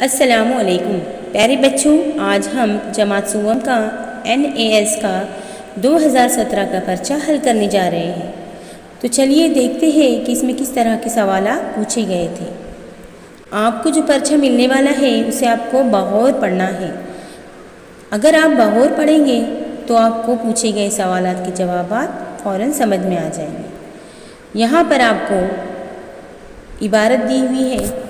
अस्सलामुअलैकुम प्यारे बच्चों, आज हम जमात सुवम का NAS का 2017 का पर्चा हल करने जा रहे हैं। तो चलिए देखते हैं कि इसमें किस तरह के सवाल पूछे गए थे। आपको जो पर्चा मिलने वाला है उसे आपको बगौर पढ़ना है। अगर आप बगौर पढ़ेंगे तो आपको पूछे गए सवालात के जवाब फ़ौरन समझ में आ जाएंगे। यहाँ पर आपको इबारत दी हुई है।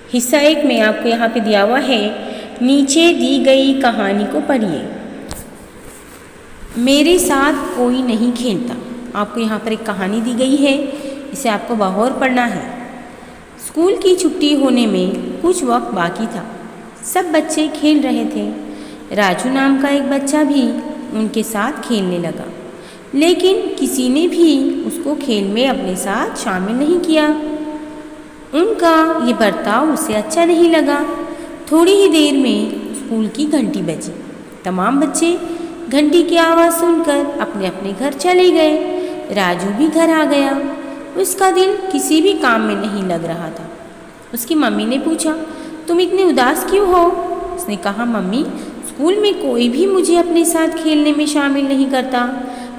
हिस्सा 1 में आपको यहाँ पे दिया हुआ है, नीचे दी गई कहानी को पढ़िए। मेरे साथ कोई नहीं खेलता। आपको यहाँ पर एक कहानी दी गई है, इसे आपको बगौर पढ़ना है। स्कूल की छुट्टी होने में कुछ वक्त बाकी था। सब बच्चे खेल रहे थे। राजू नाम का एक बच्चा भी उनके साथ खेलने लगा, लेकिन किसी ने भी उसको खेल में अपने साथ शामिल नहीं किया। उनका ये बर्ताव उसे अच्छा नहीं लगा। थोड़ी ही देर में स्कूल की घंटी बजी। तमाम बच्चे घंटी की आवाज़ सुनकर अपने अपने घर चले गए। राजू भी घर आ गया। उसका दिल किसी भी काम में नहीं लग रहा था। उसकी मम्मी ने पूछा, तुम इतने उदास क्यों हो? उसने कहा, मम्मी, स्कूल में कोई भी मुझे अपने साथ खेलने में शामिल नहीं करता।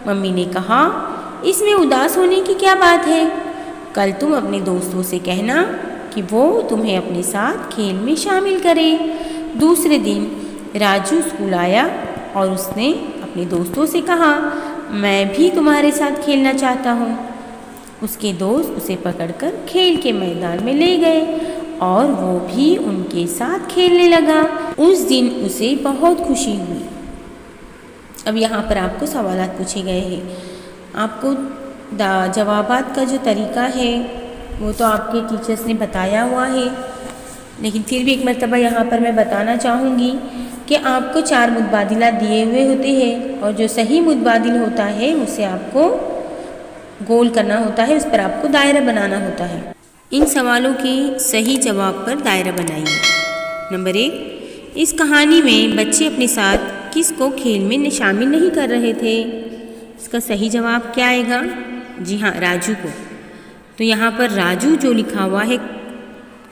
मम्मी ने कहा, इसमें उदास होने की क्या बात है? कल तुम अपने दोस्तों से कहना कि वो तुम्हें अपने साथ खेल में शामिल करें। दूसरे दिन राजू स्कूल आया और उसने अपने दोस्तों से कहा, मैं भी तुम्हारे साथ खेलना चाहता हूँ। उसके दोस्त उसे पकड़कर खेल के मैदान में ले गए और वो भी उनके साथ खेलने लगा। उस दिन उसे बहुत खुशी हुई। अब यहाँ पर आपको सवालात पूछे गए हैं। आपको जवाबात का जो तरीका है वो तो आपके टीचर्स ने बताया हुआ है, लेकिन फिर भी एक मरतबा यहाँ पर मैं बताना चाहूँगी कि आपको 4 मुतबादिलात दिए हुए होते हैं और जो सही मुतबादिल होता है उसे आपको गोल करना होता है, उस पर आपको दायरा बनाना होता है। इन सवालों के सही जवाब पर दायरा बनाइए। नंबर 1, इस कहानी में बच्चे अपने साथ किसको खेल में शामिल नहीं कर रहे थे? इसका सही जवाब क्या आएगा? जी हाँ, राजू को। तो यहाँ पर राजू जो लिखा हुआ है,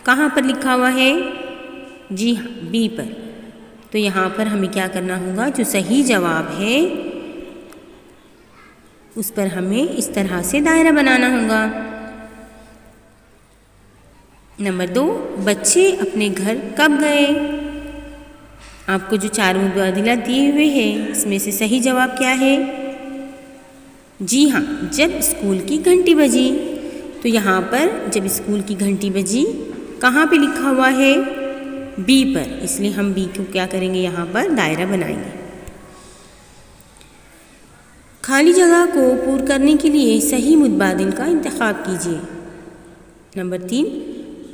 कहाँ पर लिखा हुआ है? जी हाँ, बी पर। तो यहाँ पर हमें क्या करना होगा? जो सही जवाब है उस पर हमें इस तरह से दायरा बनाना होगा। नंबर 2, बच्चे अपने घर कब गए? आपको जो 4 मुतबादिलात दिए हुए हैं इसमें से सही जवाब क्या है? जी हाँ, जब स्कूल की घंटी बजी। तो यहाँ पर जब स्कूल की घंटी बजी कहाँ पे लिखा हुआ है? बी पर, इसलिए हम बी को क्या करेंगे? यहाँ पर दायरा बनाएंगे। खाली जगह को पूरा करने के लिए सही मुतबादिल का इंतखाब कीजिए। नंबर 3,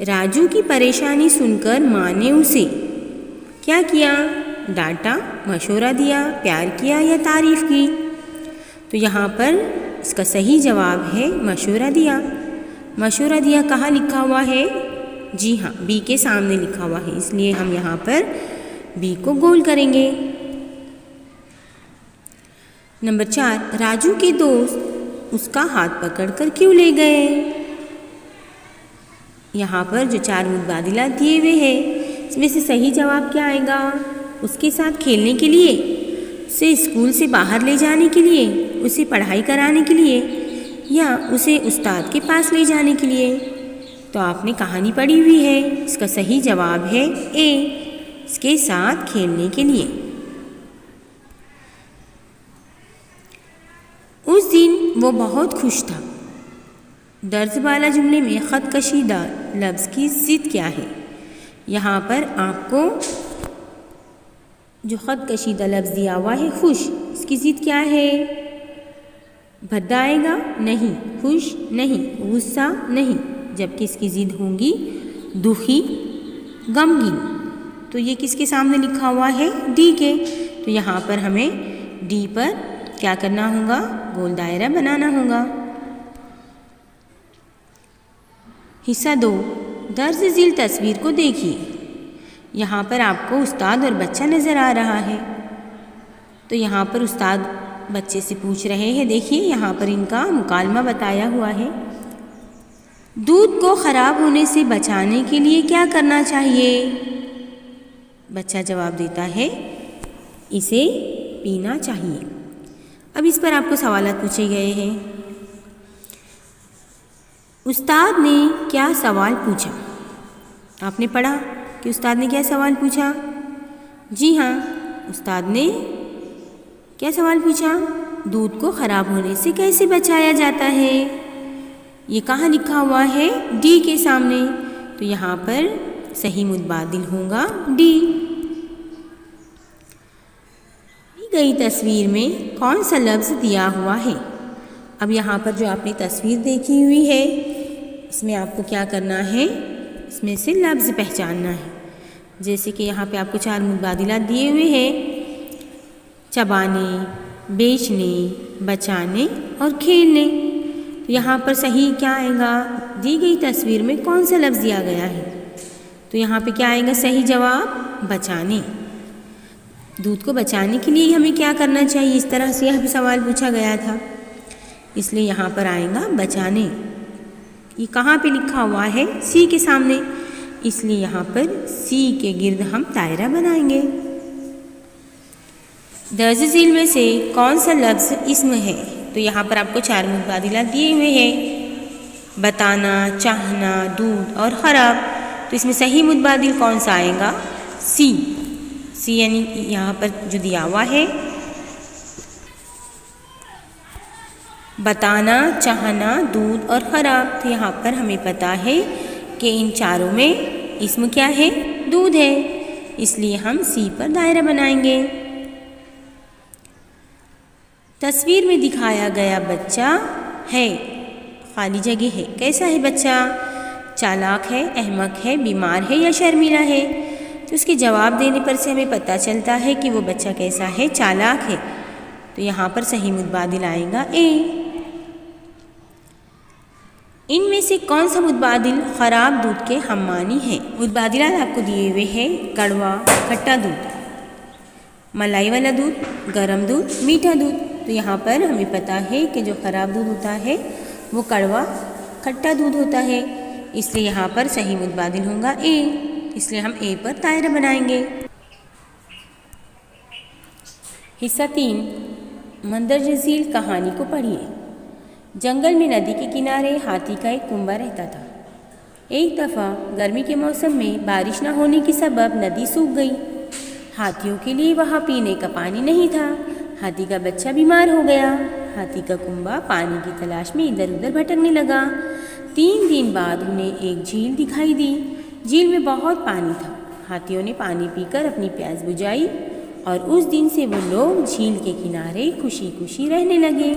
राजू की परेशानी सुनकर माँ ने उसे क्या किया? डांटा, मशवरा दिया, प्यार किया या तारीफ़ की? तो यहाँ पर इसका सही जवाब है मशवरा दिया। मशवरा दिया कहाँ लिखा हुआ है? जी हाँ, बी के सामने लिखा हुआ है, इसलिए हम यहाँ पर बी को गोल करेंगे। नंबर 4, राजू के दोस्त उसका हाथ पकड़कर क्यों ले गए? यहाँ पर जो 4 मुतबादिलात दिए हुए हैं इसमें से सही जवाब क्या आएगा? उसके साथ खेलने के लिए, उसे स्कूल से बाहर ले जाने के लिए, उसे पढ़ाई कराने के लिए या उसे उस्ताद के पास ले जाने के लिए? तो आपने कहानी पढ़ी हुई है, इसका सही जवाब है ए, इसके साथ खेलने के लिए। उस दिन वो बहुत खुश था। दर्ज वाला जुमले में ख़त कशीदा लफ्ज़ की ज़िद क्या है? यहाँ पर आपको जो ख़त कशीदा लफ्ज़ दिया हुआ है खुश, इसकी ज़िद क्या है? भद्दा आएगा? नहीं। खुश? नहीं। गुस्सा? नहीं। जबकि इसकी ज़िद होंगी दुखी, गमगीन। तो ये किसके सामने लिखा हुआ है? डी के। तो यहाँ पर हमें डी पर क्या करना होगा? गोल दायरा बनाना होगा। हिस्सा 2, दर्ज झील तस्वीर को देखिए। यहाँ पर आपको उस्ताद और बच्चा नज़र आ रहा है। तो यहाँ पर उस्ताद बच्चे से पूछ रहे हैं। देखिए यहाँ पर इनका मुकालमा बताया हुआ है। दूध को ख़राब होने से बचाने के लिए क्या करना चाहिए? बच्चा जवाब देता है, इसे पीना चाहिए। अब इस पर आपको सवालात पूछे गए हैं। उस्ताद ने क्या सवाल पूछा? आपने पढ़ा कि उस्ताद ने क्या सवाल पूछा? जी हाँ, उस्ताद ने क्या सवाल पूछा? दूध को ख़राब होने से कैसे बचाया जाता है? ये कहाँ लिखा हुआ है? डी के सामने। तो यहाँ पर सही मुतबादिल होगा डी। दी गई तस्वीर में कौन सा लफ्ज़ दिया हुआ है? अब यहाँ पर जो आपने तस्वीर देखी हुई है, इसमें आपको क्या करना है? इसमें से लफ्ज़ पहचानना है। जैसे कि यहाँ पे आपको 4 मुतबादिलात दिए हुए हैं, चबाने, बेचने, बचाने और खेलने। तो यहाँ पर सही क्या आएगा? दी गई तस्वीर में कौन सा लफ्ज़ दिया गया है? तो यहाँ पे क्या आएगा सही जवाब? बचाने। दूध को बचाने के लिए हमें क्या करना चाहिए? इस तरह से यहाँ पे सवाल पूछा गया था, इसलिए यहाँ पर आएगा बचाने। ये कहाँ पे लिखा हुआ है? सी के सामने, इसलिए यहाँ पर सी के गिर्द हम दायरा बनाएंगे। दर्ज झील में से कौन सा लफ्ज़ इस्म है? तो यहाँ पर आपको 4 मुतबादिलात दिए हुए हैं, बताना, चाहना, दूध और ख़राब। तो इसमें सही मुतबादिल कौन सा आएगा? सी। सी यानी यहाँ पर जो दिया हुआ है, बताना, चाहना, दूध और ख़राब। तो यहाँ पर हमें पता है कि इन चारों में इस्म क्या है? दूध है, इसलिए हम सी पर दायरा बनाएंगे। तस्वीर में दिखाया गया बच्चा है, खाली जगह है, कैसा है बच्चा? चालाक है, अहमक है, बीमार है या शर्मीला है? तो इसके जवाब देने पर से हमें पता चलता है कि वो बच्चा कैसा है? चालाक है। तो यहाँ पर सही मुतबादिल आएगा ए। इनमें से कौन सा मुतबादिल ख़राब दूध के हम्मानी है? मुतबादिलात आपको दिए हुए हैं, कड़वा, खट्टा दूध, मलाई वाला दूध, गर्म दूध, मीठा दूध। तो यहाँ पर हमें पता है कि जो ख़राब दूध होता है वो कड़वा खट्टा दूध होता है, इसलिए यहाँ पर सही मुतबादिल होगा ए, इसलिए हम ए पर दायरा बनाएंगे। हिस्सा 3, मंदरज झील कहानी को पढ़िए। जंगल में नदी के किनारे हाथी का एक कुंबा रहता था। एक दफ़ा गर्मी के मौसम में बारिश न होने के सबब नदी सूख गई। हाथियों के लिए वहाँ पीने का पानी नहीं था। हाथी का बच्चा बीमार हो गया। हाथी का कुंबा पानी की तलाश में इधर उधर भटकने लगा। 3 दिन बाद उन्हें एक झील दिखाई दी। झील में बहुत पानी था। हाथियों ने पानी पीकर अपनी प्यास बुझाई और उस दिन से वो लोग झील के किनारे खुशी खुशी रहने लगे।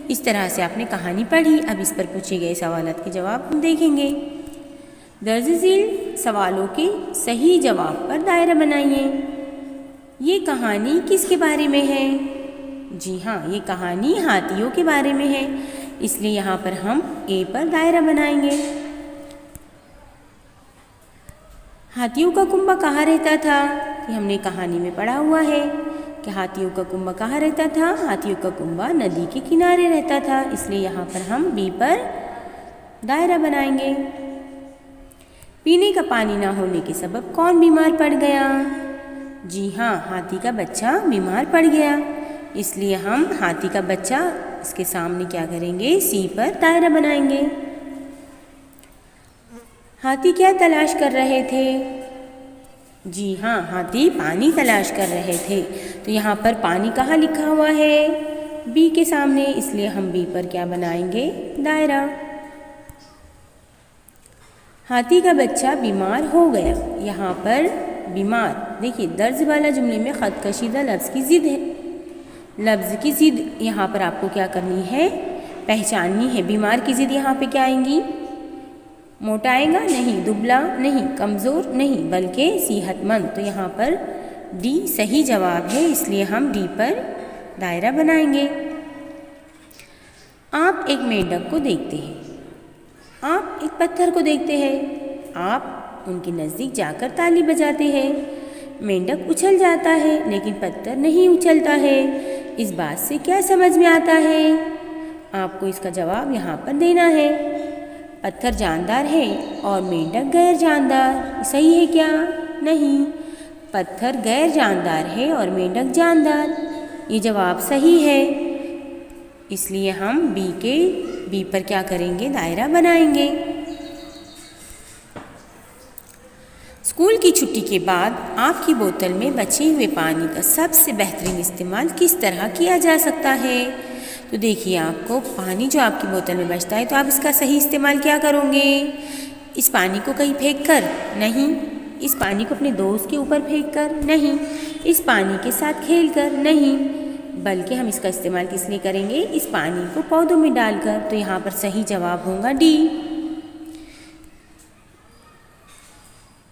इस तरह से आपने कहानी पढ़ी। अब इस पर पूछे गए सवालात के जवाब हम देखेंगे। दर्ज झील सवालों के सही जवाब पर दायरा बनाइए। ये कहानी किसके बारे में है? जी हाँ, ये कहानी हाथियों के बारे में है, इसलिए यहाँ पर हम ए पर दायरा बनाएंगे। हाथियों का कुंबा कहाँ रहता था? ये हमने कहानी में पढ़ा हुआ है कि हाथियों का कुंबा कहाँ रहता था? हाथियों का कुंबा नदी के किनारे रहता था, इसलिए यहाँ पर हम बी पर दायरा बनाएंगे। पीने का पानी ना होने के सबब कौन बीमार पड़ गया? जी हाँ, हाथी का बच्चा बीमार पड़ गया, इसलिए हम हाथी का बच्चा इसके सामने क्या करेंगे? सी पर दायरा बनाएंगे। हाथी क्या तलाश कर रहे थे? जी हाँ, हाथी पानी तलाश कर रहे थे। तो यहाँ पर पानी कहाँ लिखा हुआ है? बी के सामने, इसलिए हम बी पर क्या बनाएंगे? दायरा। हाथी का बच्चा बीमार हो गया। यहाँ पर बीमार, देखिए दर्ज वाला जुमले में ख़त कशीदा लफ्ज़ की ज़िद है। लफ्ज़ की ज़िद यहाँ पर आपको क्या करनी है? पहचाननी है। बीमार की ज़िद यहाँ पे क्या आएंगी? मोटा आएगा? नहीं। दुबला? नहीं। कमज़ोर? नहीं, बल्कि सेहतमंद। तो यहाँ पर डी सही जवाब है, इसलिए हम डी पर दायरा बनाएंगे। आप एक मेंढक को देखते हैं। आप एक पत्थर को देखते हैं। आप उनके नज़दीक जाकर ताली बजाते हैं। मेंढक उछल जाता है, लेकिन पत्थर नहीं उछलता है। इस बात से क्या समझ में आता है? आपको इसका जवाब यहाँ पर देना है। पत्थर जानदार है और मेंढक गैर जानदार। सही है क्या? नहीं, पत्थर गैर जानदार है और मेंढक जानदार। ये जवाब सही है। इसलिए हम बी पर क्या करेंगे? दायरा बनाएंगे। स्कूल की छुट्टी के बाद आपकी बोतल में बचे हुए पानी का सबसे बेहतरीन इस्तेमाल किस तरह किया जा सकता है? तो देखिए, आपको पानी जो आपकी बोतल में बचता है तो आप इसका सही इस्तेमाल क्या करोगे? इस पानी को कहीं फेंक कर? नहीं। इस पानी को अपने दोस्त के ऊपर फेंक कर? नहीं। इस पानी के साथ खेल कर? नहीं। बल्कि हम इसका इस्तेमाल किस लिए करेंगे? इस पानी को पौधों में डालकर। तो यहाँ पर सही जवाब होगा डी।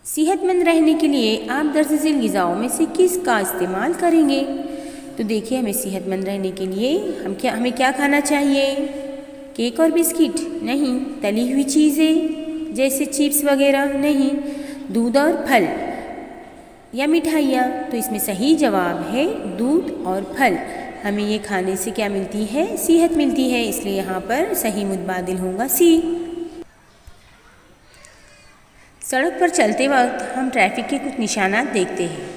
सेहतमंद रहने के लिए आप दर्ज झील ग़िज़ाओं में से किसका इस्तेमाल करेंगे? तो देखिए, हमें सेहतमंद रहने के लिए हमें क्या खाना चाहिए? केक और बिस्किट? नहीं। तली हुई चीज़ें जैसे चिप्स वगैरह? नहीं। दूध और फल या मिठाइयाँ? तो इसमें सही जवाब है दूध और फल। हमें ये खाने से क्या मिलती है? सेहत मिलती है। इसलिए यहाँ पर सही मुतबादिल होगा सी। सड़क पर चलते वक्त हम ट्रैफिक के कुछ निशानात देखते हैं।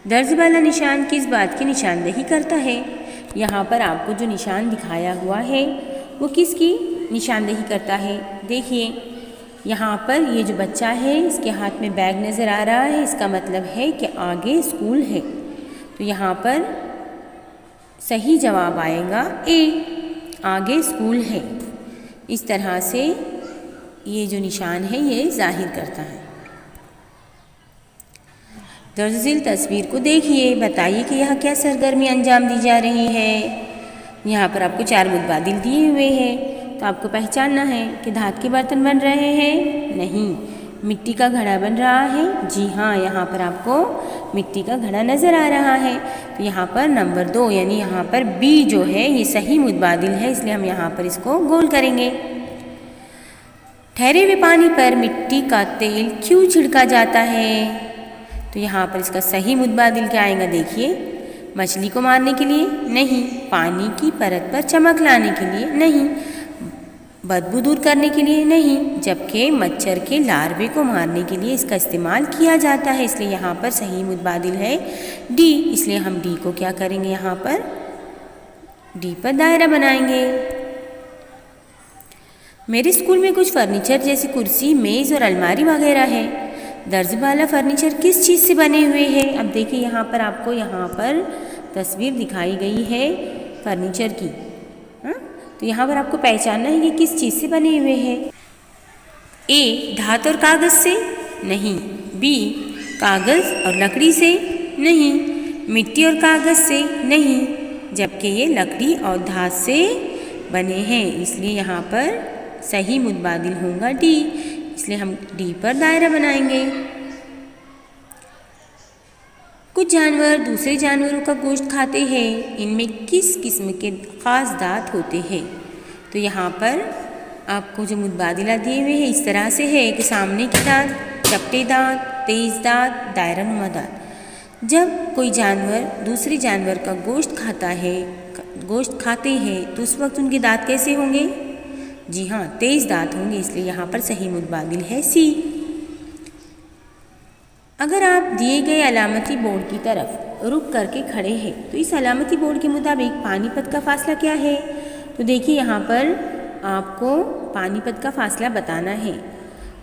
दर्ज वाला निशान किस बात की निशानदेही करता है? यहाँ पर आपको जो निशान दिखाया हुआ है वो किसकी निशानदेही करता है? देखिए, यहाँ पर ये जो बच्चा है इसके हाथ में बैग नज़र आ रहा है। इसका मतलब है कि आगे स्कूल है। तो यहाँ पर सही जवाब आएगा ए, आगे स्कूल है। इस तरह से ये जो निशान है ये जाहिर करता है। दर्ज झील तस्वीर को देखिए, बताइए कि यहाँ क्या सरगर्मी अंजाम दी जा रही है। यहाँ पर आपको 4 मुतबादिल दिए हुए हैं, तो आपको पहचानना है कि धातु के बर्तन बन रहे हैं? नहीं। मिट्टी का घड़ा बन रहा है? जी हाँ, यहाँ पर आपको मिट्टी का घड़ा नज़र आ रहा है। तो यहाँ पर नंबर 2 यानी यहाँ पर बी जो है ये सही मुतबादिल है, इसलिए हम यहाँ पर इसको गोल करेंगे। ठहरे हुए पानी पर मिट्टी का तेल क्यों छिड़का जाता है? तो यहाँ पर इसका सही मुतबादिल क्या आएगा? देखिए, मछली को मारने के लिए? नहीं। पानी की परत पर चमक लाने के लिए? नहीं। बदबू दूर करने के लिए? नहीं। जबकि मच्छर के लार्वे को मारने के लिए इसका इस्तेमाल किया जाता है। इसलिए यहाँ पर सही मुतबादिल है डी। इसलिए हम डी को क्या करेंगे? यहाँ पर डी पर दायरा बनाएंगे। मेरे स्कूल में कुछ फर्नीचर जैसे कुर्सी, मेज़ और अलमारी वगैरह है। दर्ज वाला फर्नीचर किस चीज़ से बने हुए हैं? अब देखिए, यहाँ पर आपको यहाँ पर तस्वीर दिखाई गई है फर्नीचर की। हाँ, तो यहाँ पर आपको पहचानना है कि किस चीज़ से बने हुए हैं। ए, धातु और कागज़ से? नहीं। बी, कागज़ और लकड़ी से? नहीं। मिट्टी और कागज़ से? नहीं। जबकि ये लकड़ी और धातु से बने हैं, इसलिए यहाँ पर सही मुतबादिल होगा डी। इसलिए हम डी पर दायरा बनाएंगे। कुछ जानवर दूसरे जानवरों का गोश्त खाते हैं, इनमें किस किस्म के ख़ास दांत होते हैं? तो यहाँ पर आपको जो मुतबादिला दिए हुए हैं इस तरह से है कि सामने के दांत, चपटे दांत, तेज़ दांत, दायरा नुमा दांत। जब कोई जानवर दूसरे जानवर का गोश्त खाते हैं तो उस वक्त उनके दांत कैसे होंगे? जी हाँ, तेज़ दांत होंगे। इसलिए यहाँ पर सही मुतबादिल है सी। अगर आप दिए गए अलामती बोर्ड की तरफ रुक करके खड़े हैं तो इस अलामती बोर्ड के मुताबिक पानीपत का फासला क्या है? तो देखिए, यहाँ पर आपको पानीपत का फासला बताना है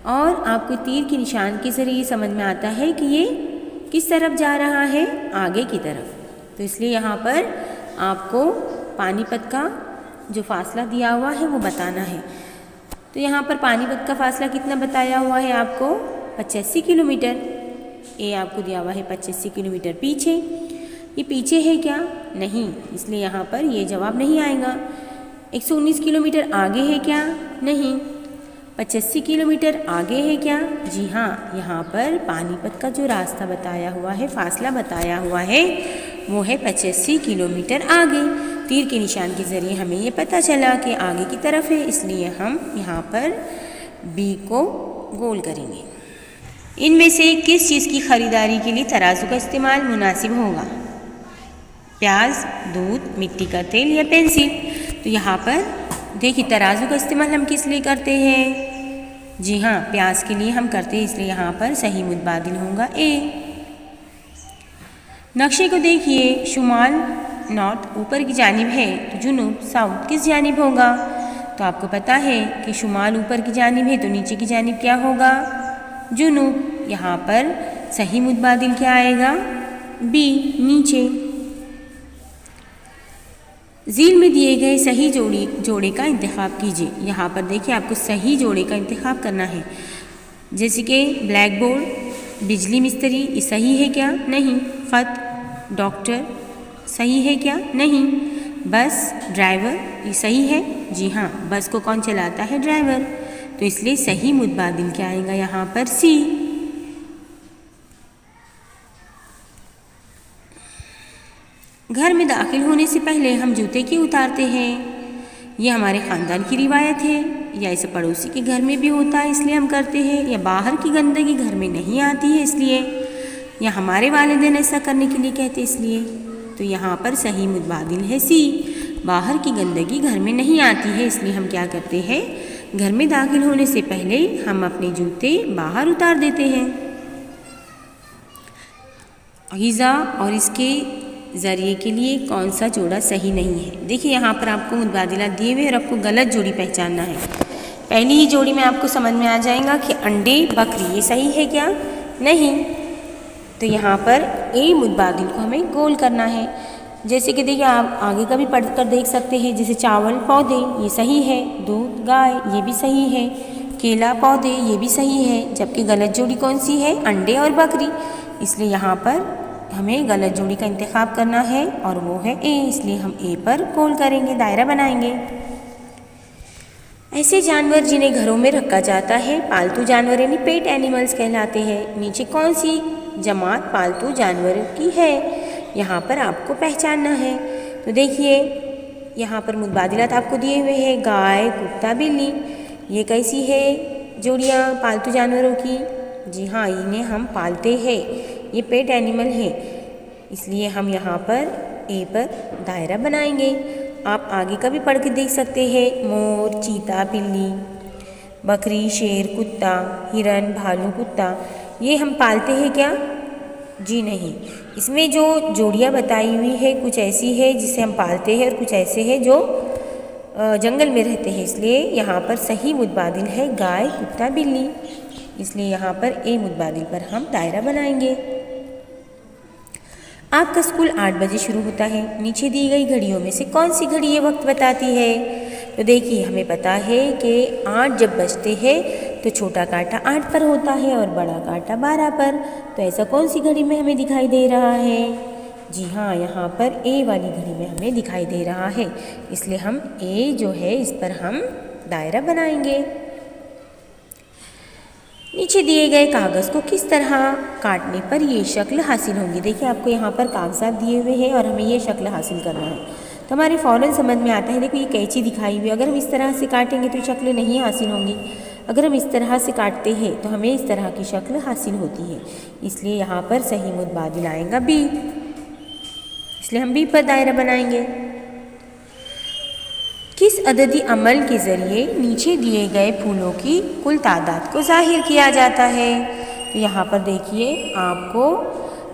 और आपको तीर के निशान के ज़रिए समझ में आता है कि ये किस तरफ जा रहा है? आगे की तरफ। तो इसलिए यहाँ पर आपको पानीपत का जो फासला दिया हुआ है वो बताना है। तो यहाँ पर पानीपत का फासला कितना बताया हुआ है आपको? 85 किलोमीटर। ए आपको दिया हुआ है 85 किलोमीटर पीछे। ये पीछे है क्या? नहीं, इसलिए यहाँ पर ये जवाब नहीं आएगा। 119 किलोमीटर आगे है क्या? नहीं। 85 किलोमीटर आगे है क्या? जी हाँ, यहाँ पर पानीपत का जो रास्ता बताया हुआ है, फासला बताया हुआ है वो है 85 किलोमीटर आगे। तीर के निशान के ज़रिए हमें ये पता चला कि आगे की तरफ है, इसलिए हम यहाँ पर बी को गोल करेंगे। इनमें से किस चीज़ की ख़रीदारी के लिए तराजू का इस्तेमाल मुनासिब होगा? प्याज, दूध, मिट्टी का तेल या पेंसिल? तो यहाँ पर देखिए, तराजू का इस्तेमाल हम किस लिए करते हैं? जी हाँ, प्यास के लिए हम करते हैं, इसलिए यहाँ पर सही मुतबादिल होगा ए। नक्शे को देखिए, शुमाल नॉर्थ ऊपर की जानिब है तो जुनूब साउथ किस जानिब होगा? तो आपको पता है कि शुमाल ऊपर की जानिब है तो नीचे की जानिब क्या होगा? जुनूब। यहाँ पर सही मुतबादिल क्या आएगा? बी, नीचे। झील में दिए गए सही जोड़े का इंतखाब कीजिए। यहाँ पर देखिए आपको सही जोड़े का इंतखाब करना है, जैसे कि ब्लैक बोर्ड, बिजली मिस्त्री, ये सही है क्या? नहीं। ख़त, डॉक्टर, सही है क्या? नहीं। बस, ड्राइवर, ये सही है? जी हाँ, बस को कौन चलाता है? ड्राइवर। तो इसलिए सही मुतबादिल क्या आएगा यहाँ पर? सी। घर में दाखिल होने से पहले हम जूते क्यों उतारते हैं? ये हमारे ख़ानदान की रिवायत है, या इसे पड़ोसी के घर में भी होता है इसलिए हम करते हैं, या बाहर की गंदगी घर में नहीं आती है इसलिए, या हमारे वालिदैन ऐसा करने के लिए कहते इसलिए। तो यहाँ पर सही मुतबादिल है सी, बाहर की गंदगी घर में नहीं आती है इसलिए हम क्या करते हैं? घर में दाखिल होने से पहले हम अपने जूते बाहर उतार देते हैं। ग़िज़ा और इसके ज़रिए के लिए कौन सा जोड़ा सही नहीं है? देखिए यहाँ पर आपको मुतबादिलात दिए हुए और आपको गलत जोड़ी पहचानना है। पहली ही जोड़ी में आपको समझ में आ जाएगा कि अंडे बकरी, ये सही है क्या? नहीं। तो यहाँ पर ए मुतबादिल को हमें गोल करना है। जैसे कि देखिए आप आगे का भी पढ़ कर देख सकते हैं, जैसे चावल पौधे, ये सही है। दूध गाय, ये भी सही है। केला पौधे, ये भी सही है। जबकि गलत जोड़ी कौन सी है? अंडे और बकरी। इसलिए यहाँ पर हमें गलत जोड़ी का इंतखाब करना है और वो है ए, इसलिए हम ए पर गोल करेंगे, दायरा बनाएंगे। ऐसे जानवर जिन्हें घरों में रखा जाता है पालतू जानवर यानी पेट एनिमल्स कहलाते हैं। नीचे कौन सी जमात पालतू जानवरों की है? यहाँ पर आपको पहचानना है। तो देखिए यहाँ पर मुतबादिलात आपको दिए हुए हैं, गाय, कुत्ता, बिल्ली। ये कैसी है जोड़ियाँ पालतू जानवरों की? जी हाँ, इन्हें हम पालते हैं, ये पेट एनिमल है, इसलिए हम यहाँ पर ए पर दायरा बनाएंगे। आप आगे का भी पढ़ के देख सकते हैं, मोर, चीता, बिल्ली, बकरी, शेर, कुत्ता, हिरन, भालू, कुत्ता, ये हम पालते हैं क्या? जी नहीं। इसमें जो जोड़ियाँ बताई हुई है कुछ ऐसी है जिसे हम पालते हैं और कुछ ऐसे हैं जो जंगल में रहते हैं, इसलिए यहाँ पर सही मुतबादिल है गाय, कुत्ता, बिल्ली। इसलिए यहाँ पर ए मुतबादिल पर हम दायरा बनाएंगे। आपका स्कूल 8 बजे शुरू होता है। नीचे दी गई घड़ियों में से कौन सी घड़ी ये वक्त बताती है? तो देखिए हमें पता है कि 8 जब बजते हैं तो छोटा कांटा 8 पर होता है और बड़ा कांटा 12 पर। तो ऐसा कौन सी घड़ी में हमें दिखाई दे रहा है? जी हाँ, यहाँ पर ए वाली घड़ी में हमें दिखाई दे रहा है, इसलिए हम ए जो है इस पर हम दायरा बनाएंगे। नीचे दिए गए कागज़ को किस तरह काटने पर ये शक्ल हासिल होंगी? देखिए आपको यहाँ पर कागजात दिए हुए हैं और हमें ये शक्ल हासिल करना है, तो हमारे फ़ौरन समझ में आता है। देखो ये कैंची दिखाई हुई है, अगर हम इस तरह से काटेंगे तो ये शक्ल नहीं हासिल होंगी। अगर हम इस तरह से काटते हैं तो हमें इस तरह की शक्ल हासिल होती है, इसलिए यहाँ पर सही मुतबादिल आएगा बी, इसलिए हम बी पर दायरा बनाएंगे। किस अददी अमल के ज़रिए नीचे दिए गए फूलों की कुल तादाद को ज़ाहिर किया जाता है? तो यहाँ पर देखिए आपको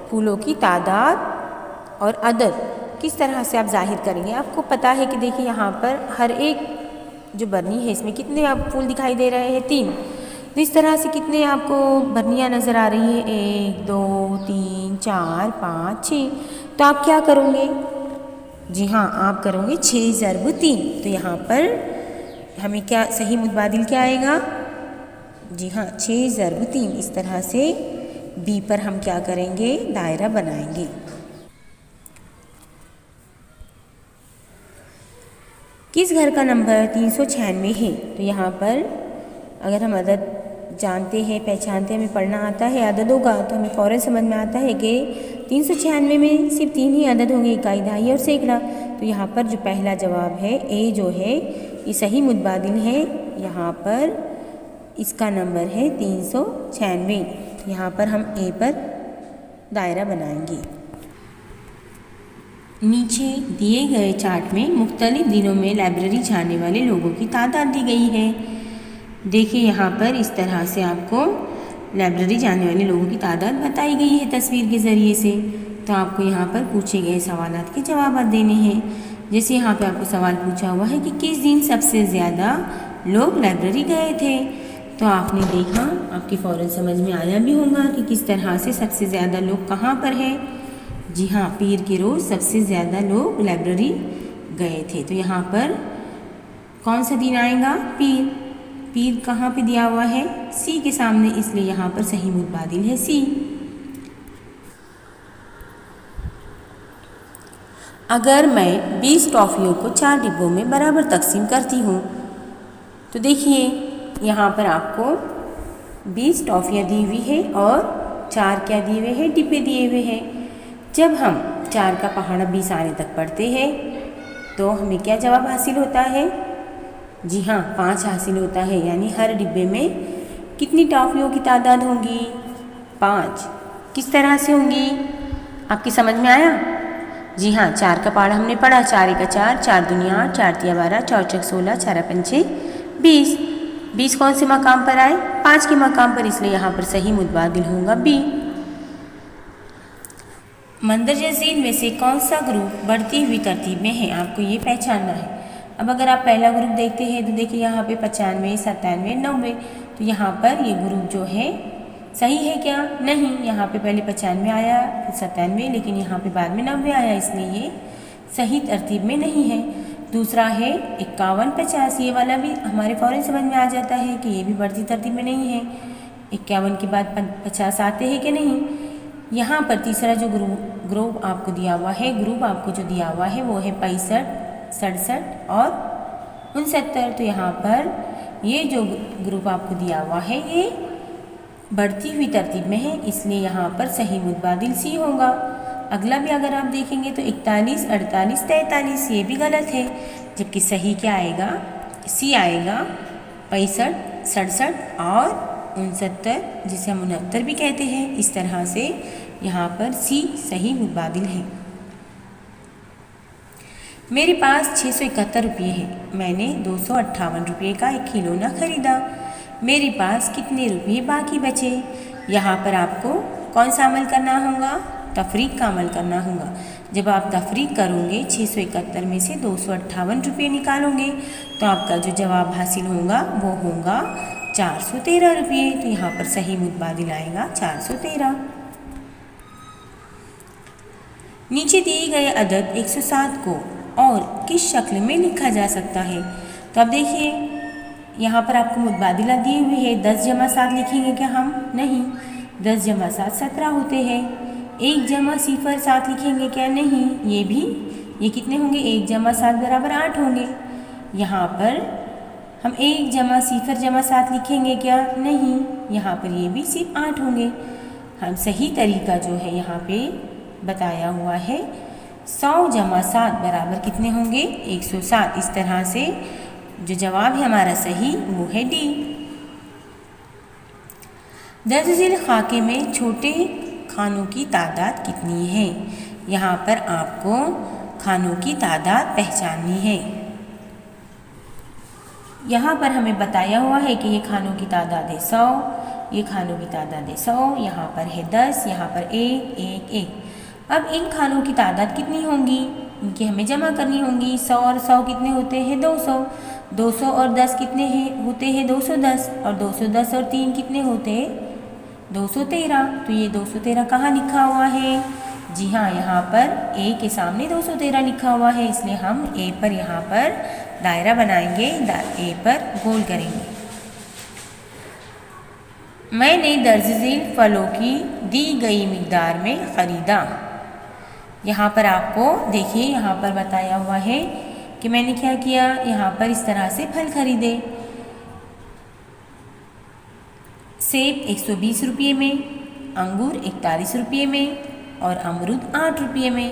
फूलों की तादाद और अदद किस तरह से आप ज़ाहिर करेंगे। आपको पता है कि देखिए यहाँ पर हर एक जो बरनी है इसमें कितने आप फूल दिखाई दे रहे हैं? 3। तो इस तरह से कितने आपको बरनियाँ नज़र आ रही है? 1 2 3 4 5 6। तो आप क्या करोगे? जी हाँ, आप करोगे 6 ज़रब 3। तो यहाँ पर हमें क्या सही मुतबादिल क्या आएगा? जी हाँ, 6 ज़रब 3। इस तरह से बी पर हम क्या करेंगे? दायरा बनाएंगे। किस घर का नंबर 396 है? तो यहाँ पर अगर हम अदद जानते हैं, पहचानते हैं, हमें पढ़ना आता है, अदद होगा तो हमें फ़ौरन समझ में आता है कि 396 में सिर्फ 3 ही अदद होंगे, इकाई, दहाई और सैकड़ा। तो यहाँ पर जो पहला जवाब है ए जो है ये सही मुतबादिल है। यहाँ पर इसका नंबर है 396। यहाँ पर हम ए पर दायरा बनाएंगे। नीचे दिए गए चार्ट में मुख्तलिफ दिनों में लाइब्रेरी जाने वाले लोगों की तादाद दी गई है। देखिए यहाँ पर इस तरह से आपको लाइब्रेरी जाने वाले लोगों की तादाद बताई गई है तस्वीर के ज़रिए से। तो आपको यहाँ पर पूछे गए सवालात के जवाब देने हैं। जैसे यहाँ पे आपको सवाल पूछा हुआ है कि किस दिन सबसे ज़्यादा लोग लाइब्रेरी गए थे। तो आपने देखा, आपकी फ़ौरन समझ में आया भी होगा कि किस तरह से सबसे ज़्यादा लोग कहाँ पर है। जी हाँ, पीर के रोज़ सबसे ज़्यादा लोग लाइब्रेरी गए थे। तो यहाँ पर कौन सा दिन आएगा? पीर। पीर कहाँ पे दिया हुआ है? सी के सामने, इसलिए यहाँ पर सही मुतबादिल है सी। अगर मैं 20 टॉफ़ियों को 4 डिब्बों में बराबर तकसीम करती हूँ, तो देखिए यहाँ पर आपको 20 टॉफ़ियाँ दी हुई है और 4 क्या दिए हुए हैं? डिब्बे दिए हुए हैं। जब हम 4 का पहाड़ा 20 आने तक पढ़ते हैं तो हमें क्या जवाब हासिल होता है? जी हाँ, 5 हासिल होता है। यानी हर डिब्बे में कितनी टॉफ़ियों की तादाद होंगी? 5। किस तरह से होंगी? आपकी समझ में आया? जी हाँ, 4 का पहाड़ा हमने पढ़ा। 4 × 4, 4 दूनी 8, 4 तिया 12, 4 चौक 16, 4 पंचे 20। 20 कौन से मकाम पर आए? 5 के मकाम पर, इसलिए यहाँ पर सही मुतबादिल होगा बी। मंदरजा झील में से कौन सा ग्रुप बढ़ती हुई तरतीब में है? आपको ये पहचानना है। अब अगर आप पहला ग्रुप देखते हैं तो देखिए यहाँ पे 95, 97, 90। तो यहाँ पर ये ग्रुप जो है सही है क्या? नहीं, यहाँ पे पहले 95 आया, फिर 97, लेकिन यहाँ पे बाद में 90 आया, इसलिए ये सही तरतीब में नहीं है। दूसरा है 51, 50। ये वाला भी हमारे फ़ौरन समझ में आ जाता है कि ये भी बढ़ती तरतीब में नहीं है। 51 के बाद 50 आते हैं कि नहीं। यहाँ पर तीसरा जो ग्रुप आपको दिया हुआ है, वो है 65, 67 और 69। तो यहाँ पर ये जो ग्रुप आपको दिया हुआ है ये बढ़ती हुई तरतीब में है, इसलिए यहाँ पर सही मुतबादिल सी होगा। अगला भी अगर आप देखेंगे तो 41, 48, 43, ये भी गलत है, जबकि सही क्या आएगा? सी आएगा। 65, 67 और 69, जिसे हम 69 भी कहते हैं। इस तरह से यहाँ पर सी सही मुतबादिल है। मेरे पास 671 रुपये हैं। मैंने 258 रुपये का एक खिलौना खरीदा। मेरे पास कितने रुपये बाकी बचे? यहाँ पर आपको कौन सा अमल करना होगा? तफरीक का अमल करना होगा। जब आप तफरीक करोगे, 671 में से 258 रुपये निकालोगे, तो आपका जो जवाब हासिल होगा वो होगा 413 रुपये। तो यहाँ पर सही मुतबादिल आएगा 413। नीचे दिए गए अदद 107 को और किस शक्ल में लिखा जा सकता है? तो अब देखिए यहाँ पर आपको मुतबादिला दी हुई है। 10 × 7 लिखेंगे क्या हम? नहीं। 10 × 7 17 होते हैं। 1 × 0 7 लिखेंगे क्या? नहीं। ये कितने होंगे? 1 × 7 = 8 होंगे। यहाँ पर हम 1 × 0 × 7 लिखेंगे क्या? नहीं। यहाँ पर ये भी सिर्फ 8 होंगे। हम सही तरीका जो है यहाँ पे बताया हुआ है, 100 × 7 बराबर कितने होंगे? 107। इस तरह से जो जवाब है हमारा सही वो है डी। दर्ज झील खाके में छोटे खानों की तादाद कितनी है? यहाँ पर आपको खानों की तादाद पहचाननी है। यहाँ पर हमें बताया हुआ है कि ये खानों की तादाद है 100, ये खानों की तादाद है 100, यहाँ पर है 10, यहाँ पर 1, 1, 1। अब इन खानों की तादाद कितनी होंगी? इनकी हमें जमा करनी होंगी। 100 और 100 कितने होते हैं? 200। 200 और 10 कितने होते हैं? 210। और 210 और 3 कितने होते हैं? 213। तो ये 213 कहाँ लिखा हुआ है? जी हाँ, यहाँ पर ए के सामने 213 लिखा हुआ है, इसलिए हम ए पर यहाँ पर दायरा बनाएंगे, ए पर गोल करेंगे। मैंने दर्ज झील फलों की दी गई मिकदार में ख़रीदा। यहाँ पर आपको देखिए, यहाँ पर बताया हुआ है कि मैंने क्या किया, यहाँ पर इस तरह से फल खरीदे। सेब 120 रुपये में, अंगूर 41 रुपये में और अमरूद 8 रुपये में।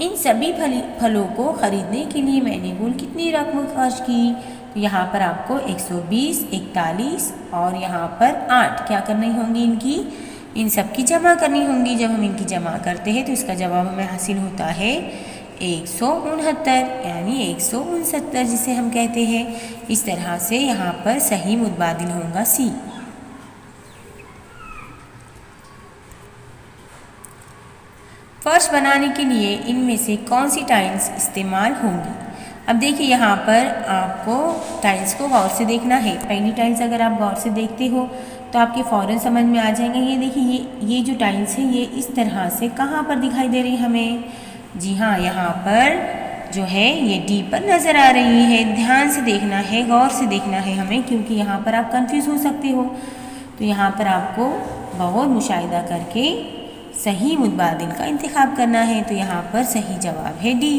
इन सभी फलों को ख़रीदने के लिए मैंने कुल कितनी रकम खर्च की? तो यहाँ पर आपको 120, 41 और यहाँ पर 8 क्या करनी होंगी? इन सब की जमा करनी होंगी। जब हम इनकी जमा करते हैं तो इसका जवाब हमें हासिल होता है 169 यानी 169 जिसे हम कहते हैं। इस तरह से यहाँ पर सही मुतबादिल होगा सी। फर्श बनाने के लिए इनमें से कौन सी टाइल्स इस्तेमाल होंगी? अब देखिए यहाँ पर आपको टाइल्स को गौर से देखना है। पहली टाइल्स अगर आप गौर से देखते हो तो आपके फ़ौरन समझ में आ जाएंगे। ये देखिए ये जो टाइल्स है ये इस तरह से कहाँ पर दिखाई दे रही है हमें? जी हाँ, यहाँ पर जो है ये डी पर नज़र आ रही है। ध्यान से देखना है, गौर से देखना है हमें, क्योंकि यहाँ पर आप कंफ्यूज हो सकते हो। तो यहाँ पर आपको बहुत मुशाहिदा करके सही मुतबादिल का इंतखाब करना है। तो यहाँ पर सही जवाब है डी।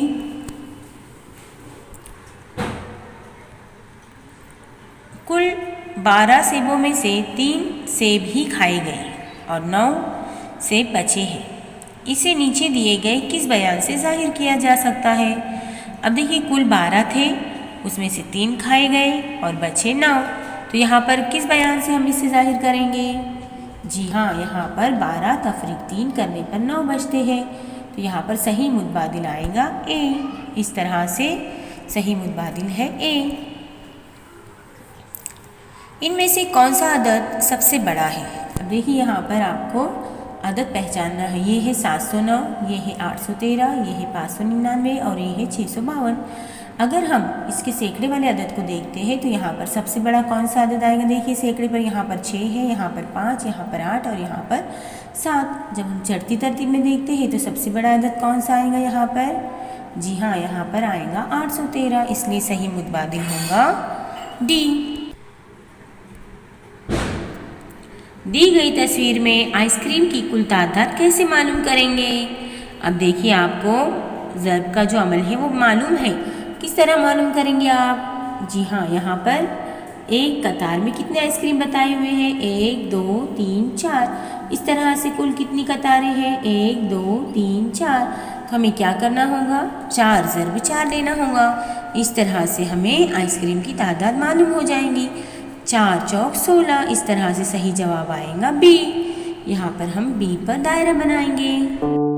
कुल 12 सेबों में से 3 सेब ही खाए गए और 9 सेब बचे हैं। इसे नीचे दिए गए किस बयान से जाहिर किया जा सकता है? अब देखिए कुल 12 थे, उसमें से 3 खाए गए और बचे 9। तो यहाँ पर किस बयान से हम इसे जाहिर करेंगे? जी हाँ, यहाँ पर 12 तफरीक 3 करने पर 9 बचते हैं। तो यहाँ पर सही मुतबादिल आएगा ए। इस तरह से सही मुतबादिल है ए। इनमें से कौन सा अदद सबसे बड़ा है? अब देखिए यहाँ पर आपको अदद पहचानना है। ये है 709, ये है 813, ये है 599 और ये है 652। अगर हम इसके सैकड़े वाले अदद को देखते हैं तो यहाँ पर सबसे बड़ा कौन सा अदद आएगा? देखिए सैकड़े पर यहाँ पर 6 है, यहाँ पर 5, यहाँ पर 8 और यहाँ पर 7। जब हम चढ़ती तरतीब में देखते हैं तो सबसे बड़ा अदद कौन सा आएगा यहाँ पर? जी हाँ, यहाँ पर आएगा 813। इसलिए सही मुतबादिल होगा डी। दी गई तस्वीर में आइसक्रीम की कुल तादाद कैसे मालूम करेंगे? अब देखिए आपको ज़र्ब का जो अमल है वो मालूम है। किस तरह मालूम करेंगे आप? जी हाँ, यहाँ पर एक कतार में कितने आइसक्रीम बताए हुए हैं? 1 2 3 4। इस तरह से कुल कितनी कतारें हैं? 1 2 3 4। तो हमें क्या करना होगा? 4 ज़र्ब 4 लेना होगा। इस तरह से हमें आइसक्रीम की तादाद मालूम हो जाएंगी। 4 चौक 16। इस तरह से सही जवाब आएगा बी। यहाँ पर हम बी पर दायरा बनाएंगे।